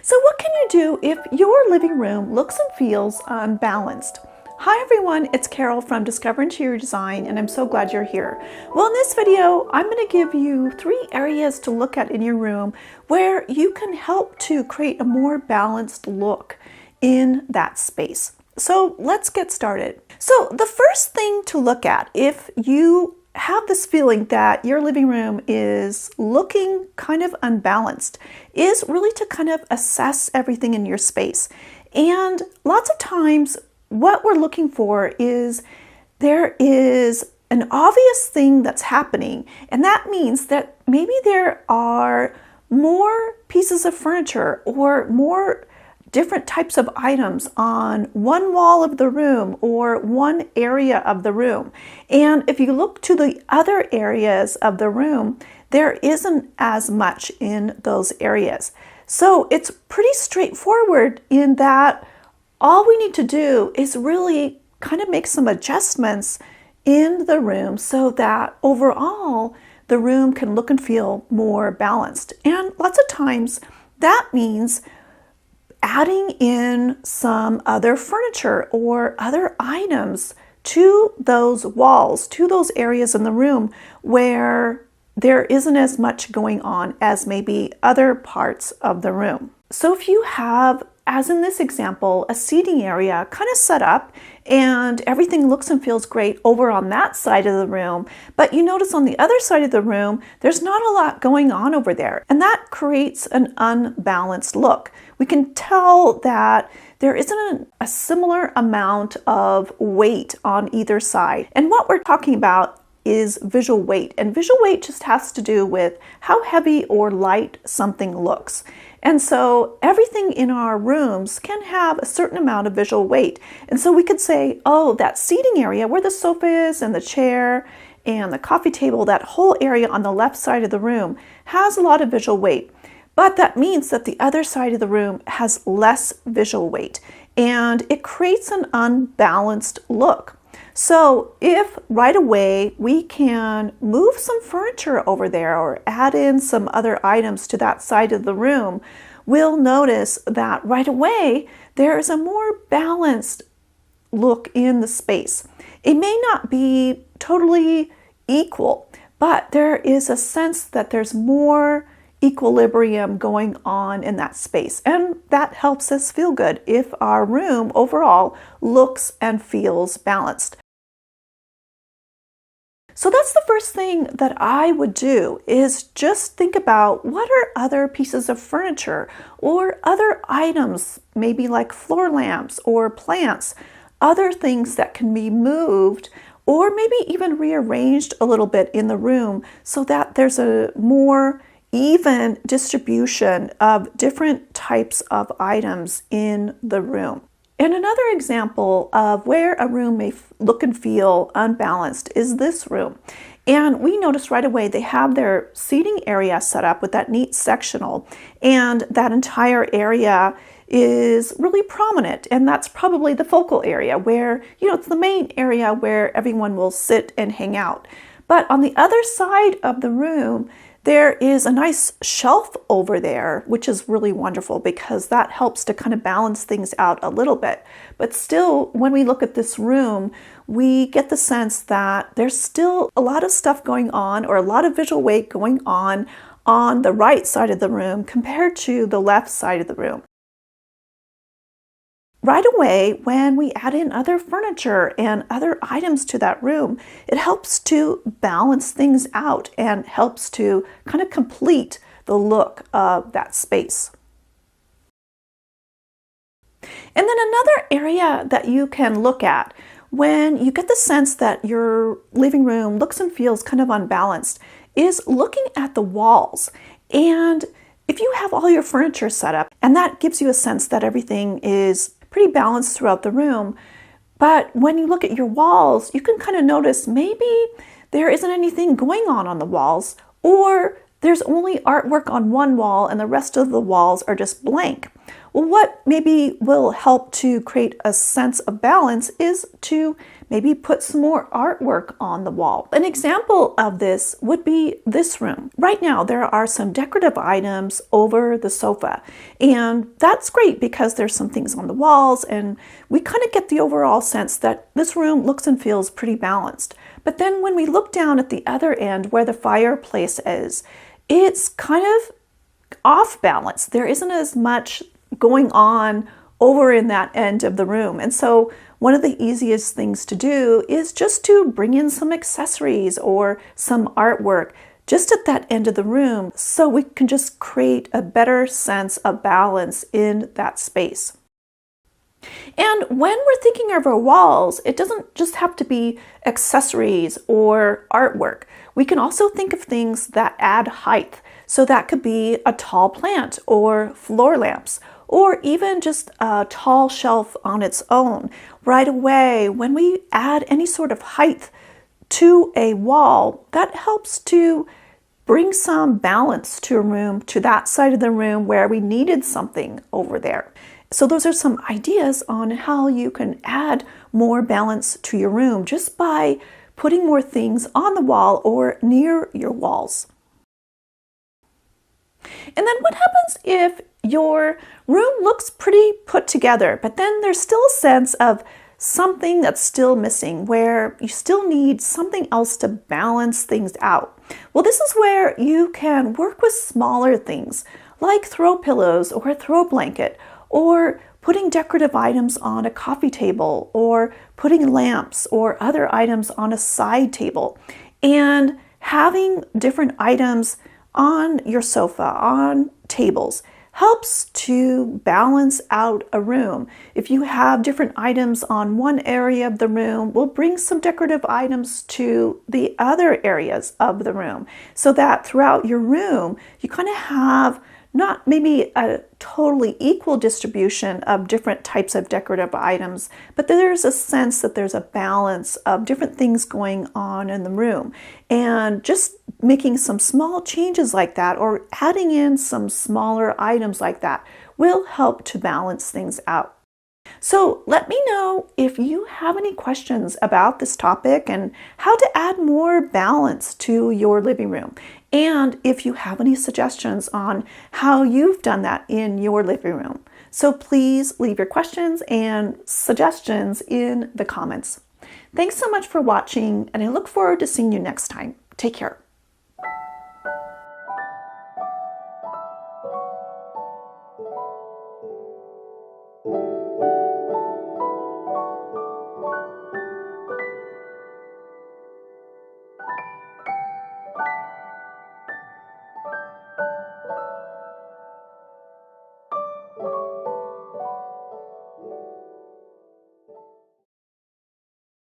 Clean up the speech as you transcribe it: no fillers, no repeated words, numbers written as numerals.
So what can you do if your living room looks and feels unbalanced? Hi everyone, it's Carol from Discover Interior Design, and I'm so glad you're here. Well, in this video, I'm going to give you 3 areas to look at in your room where you can help to create a more balanced look in that space. So let's get started. So the first thing to look at if you have this feeling that your living room is looking kind of unbalanced is really to kind of assess everything in your space. And lots of times what we're looking for is there is an obvious thing that's happening, and that means that maybe there are more pieces of furniture or more different types of items on one wall of the room or one area of the room. And if you look to the other areas of the room, there isn't as much in those areas. So it's pretty straightforward in that all we need to do is really kind of make some adjustments in the room so that overall the room can look and feel more balanced. And lots of times that means adding in some other furniture or other items to those walls, to those areas in the room where there isn't as much going on as maybe other parts of the room. So if you have, as in this example, a seating area kind of set up and everything looks and feels great over on that side of the room, but you notice on the other side of the room, there's not a lot going on over there. And that creates an unbalanced look. We can tell that there isn't a similar amount of weight on either side. And what we're talking about is visual weight. And visual weight just has to do with how heavy or light something looks. And so everything in our rooms can have a certain amount of visual weight. And so we could say, oh, that seating area where the sofa is and the chair and the coffee table, that whole area on the left side of the room has a lot of visual weight. But that means that the other side of the room has less visual weight, and it creates an unbalanced look. So if right away we can move some furniture over there or add in some other items to that side of the room, we'll notice that right away there's a more balanced look in the space. It may not be totally equal, but there is a sense that there's more equilibrium going on in that space, and that helps us feel good if our room overall looks and feels balanced. So that's the first thing that I would do, is just think about what are other pieces of furniture or other items, maybe like floor lamps or plants, other things that can be moved or maybe even rearranged a little bit in the room so that there's a more even distribution of different types of items in the room. And another example of where a room may look and feel unbalanced is this room. And we notice right away they have their seating area set up with that neat sectional, and that entire area is really prominent, and that's probably the focal area where, it's the main area where everyone will sit and hang out. But on the other side of the room, there is a nice shelf over there, which is really wonderful because that helps to kind of balance things out a little bit. But still, when we look at this room, we get the sense that there's still a lot of stuff going on, or a lot of visual weight going on the right side of the room compared to the left side of the room. Right away, when we add in other furniture and other items to that room, it helps to balance things out and helps to kind of complete the look of that space. And then another area that you can look at when you get the sense that your living room looks and feels kind of unbalanced is looking at the walls. And if you have all your furniture set up, and that gives you a sense that everything is pretty balanced throughout the room, but when you look at your walls, you can kind of notice maybe there isn't anything going on the walls, or there's only artwork on one wall and the rest of the walls are just blank. Well, what maybe will help to create a sense of balance is to maybe put some more artwork on the wall. An example of this would be this room. Right now, there are some decorative items over the sofa, and that's great because there's some things on the walls, and we kind of get the overall sense that this room looks and feels pretty balanced. But then when we look down at the other end where the fireplace is, it's kind of off balance. There isn't as much going on over in that end of the room. And so one of the easiest things to do is just to bring in some accessories or some artwork just at that end of the room so we can just create a better sense of balance in that space. And when we're thinking of our walls, it doesn't just have to be accessories or artwork. We can also think of things that add height. So that could be a tall plant or floor lamps, or even just a tall shelf on its own. Right away, when we add any sort of height to a wall, that helps to bring some balance to a room, to that side of the room where we needed something over there. So those are some ideas on how you can add more balance to your room just by putting more things on the wall or near your walls. And then what happens if your room looks pretty put together, but then there's still a sense of something that's still missing, where you still need something else to balance things out? Well, this is where you can work with smaller things like throw pillows or a throw blanket, or putting decorative items on a coffee table, or putting lamps or other items on a side table, and having different items on your sofa, on tables, helps to balance out a room. If you have different items on one area of the room, we'll bring some decorative items to the other areas of the room so that throughout your room, you kind of have not maybe a totally equal distribution of different types of decorative items, but there's a sense that there's a balance of different things going on in the room. And just making some small changes like that, or adding in some smaller items like that, will help to balance things out. So let me know if you have any questions about this topic and how to add more balance to your living room. And if you have any suggestions on how you've done that in your living room. So please leave your questions and suggestions in the comments. Thanks so much for watching, and I look forward to seeing you next time. Take care.